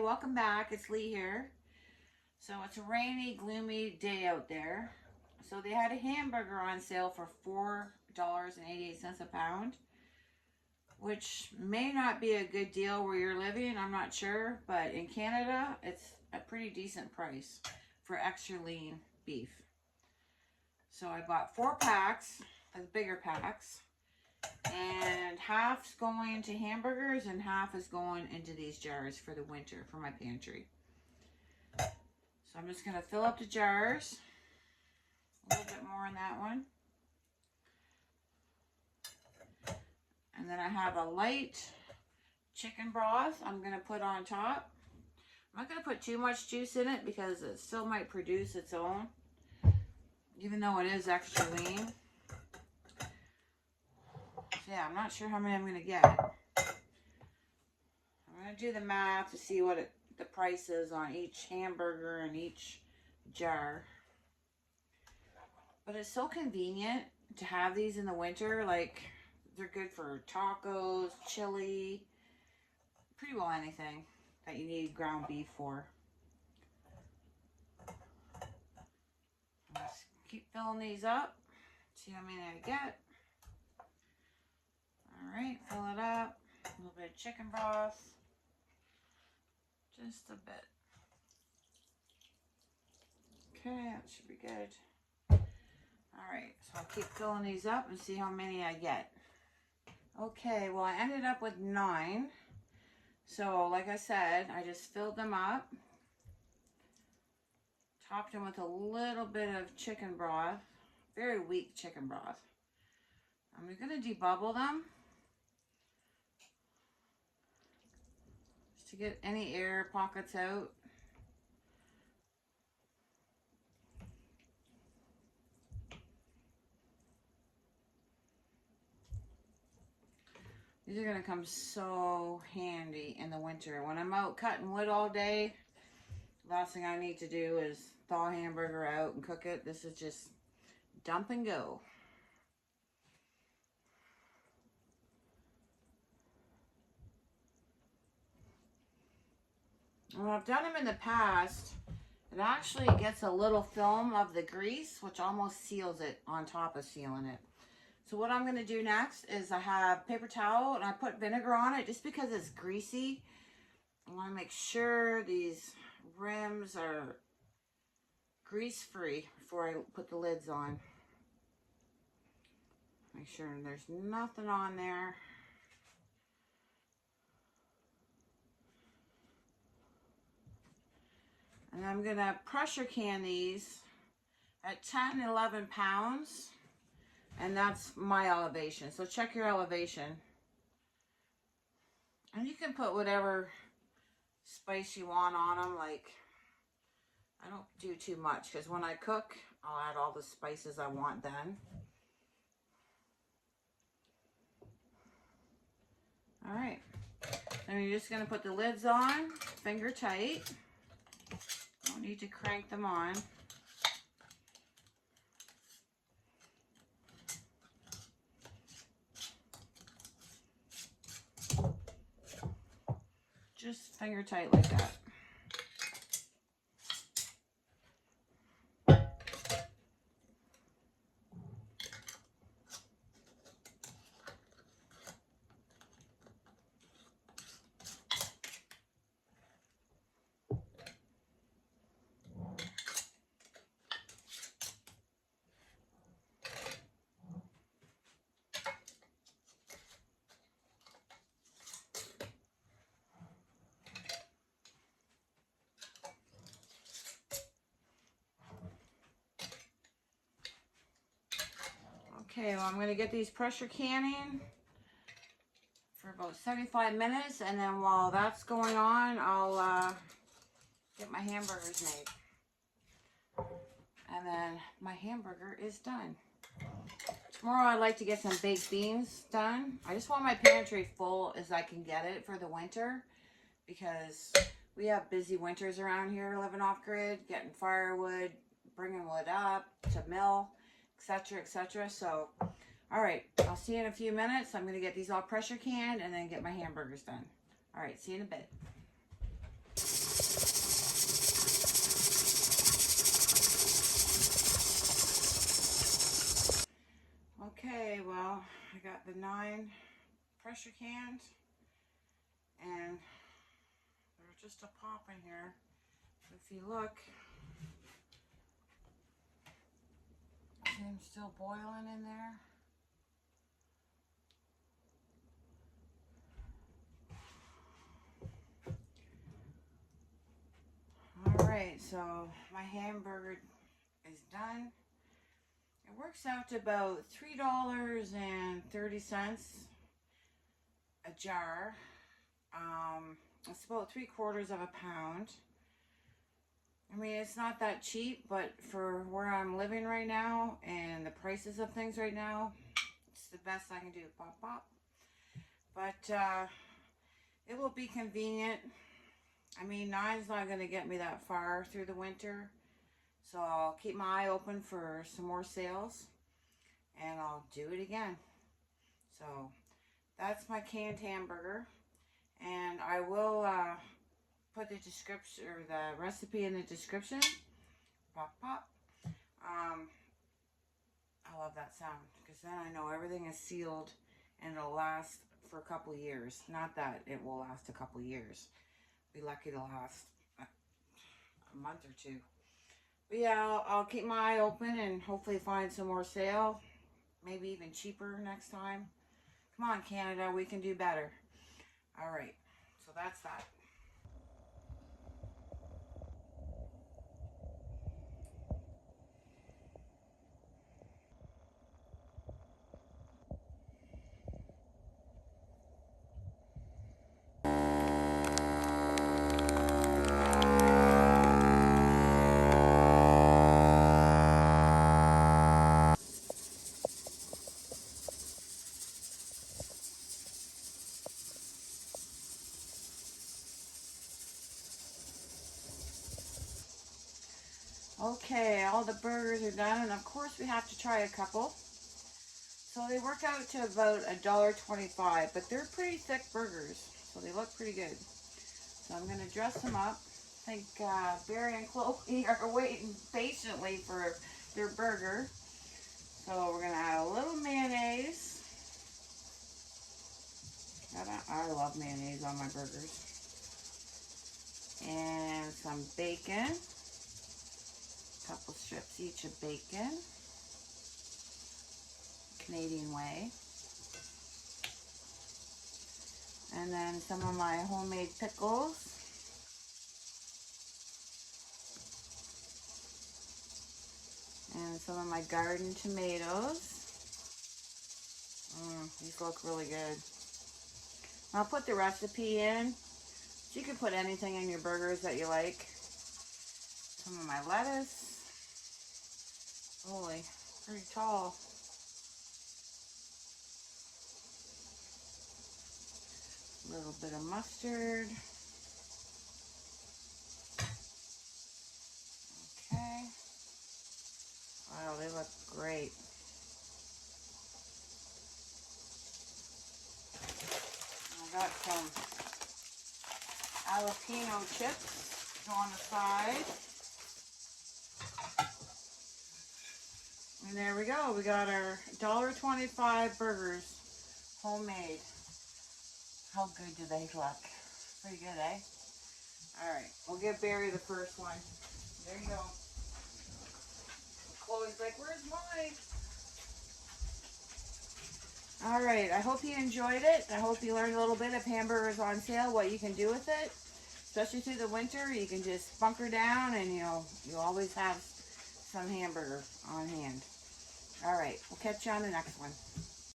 welcome back. It's Lee here. So it's a rainy, gloomy day out there. So they had a hamburger on sale for $4.88 a pound, which may not be a good deal where you're living, I'm not sure, but in Canada, it's a pretty decent price for extra lean beef. So I bought 4 packs, the bigger packs, and half's going to hamburgers and half is going into these jars for the winter for my pantry. So I'm just going to fill up the jars, a little bit more in that one. And then I have a light chicken broth I'm going to put on top. I'm not going to put too much juice in it because it still might produce its own, even though it is extra lean. So yeah, I'm not sure how many I'm going to get. I'm going to do the math to see what the price is on each hamburger and each jar. But it's so convenient to have these in the winter. Like, they're good for tacos, chili, pretty well anything that you need ground beef for. Just keep filling these up. See how many I get. Alright, fill it up. A little bit of chicken broth. Just a bit. Okay, that should be good. Alright, so I'll keep filling these up and see how many I get. Okay, well I ended up with 9. So like I said, I just filled them up. Topped them with a little bit of chicken broth. Very weak chicken broth. I'm going to debubble them. To get any air pockets out. These are going to come so handy in the winter. When I'm out cutting wood all day, last thing I need to do is thaw a hamburger out and cook it. This is just dump and go. When I've done them in the past, it actually gets a little film of the grease, which almost seals it on top of sealing it. So what I'm going to do next is I have paper towel and I put vinegar on it just because it's greasy. I want to make sure these rims are grease-free before I put the lids on. Make sure there's nothing on there. And I'm going to pressure can these at 10, 11 pounds. And that's my elevation. So check your elevation. And you can put whatever spice you want on them. Like, I don't do too much because when I cook, I'll add all the spices I want then. Alright. Then you're just going to put the lids on, finger tight. Don't need to crank them on. Just finger tight like that. Okay, well, I'm going to get these pressure canning for about 75 minutes, and then while that's going on, I'll get my hamburgers made. And then my hamburger is done. Tomorrow I'd like to get some baked beans done. I just want my pantry full as I can get it for the winter, because we have busy winters around here living off grid, getting firewood, bringing wood up to mill, etc., etc. So, all right, I'll see you in a few minutes. I'm going to get these all pressure canned and then get my hamburgers done. All right, see you in a bit. pressure canned, and they're just a pop in here. If you look, see them still boiling in there. Alright, so my hamburger is done. It works out to about $3.30 a jar. It's about 3/4 of a pound. I mean, it's not that cheap, but for where I'm living right now and the prices of things right now, it's the best I can do. Pop, pop. But it will be convenient. I mean, 9's not going to get me that far through the winter. So I'll keep my eye open for some more sales. And I'll do it again. So that's my canned hamburger. And I will put the description or the recipe in the description. Pop, pop. I love that sound because then I know everything is sealed and it'll last for a couple of years. Not that it will last a couple of years. Be lucky to last a month or two. But yeah, I'll keep my eye open and hopefully find some more sale. Maybe even cheaper next time. Come on, Canada, we can do better. All right, so that's that. Okay, all the burgers are done, and of course we have to try a couple. So they work out to about $1.25, but they're pretty thick burgers, so they look pretty good. So I'm gonna dress them up. I think Barry and Chloe are waiting patiently for their burger. So we're gonna add a little mayonnaise. I love mayonnaise on my burgers. And some bacon. Couple strips each of bacon, Canadian way, and then some of my homemade pickles, and some of my garden tomatoes. These look really good. I'll put the recipe in. You can put anything in your burgers that you like. Some of my lettuce. Holy, pretty tall. A little bit of mustard. Okay. Wow, they look great. I got some jalapeno chips on the side. And there we go. We got our $1.25 burgers, homemade. How good do they look? Pretty good, eh? All right, we'll give Barry the first one. There you go. Chloe's like, where's mine? All right, I hope you enjoyed it. I hope you learned a little bit of hamburgers on sale, what you can do with it. Especially through the winter, you can just bunker down and you'll always have some hamburger on hand. All right, we'll catch you on the next one.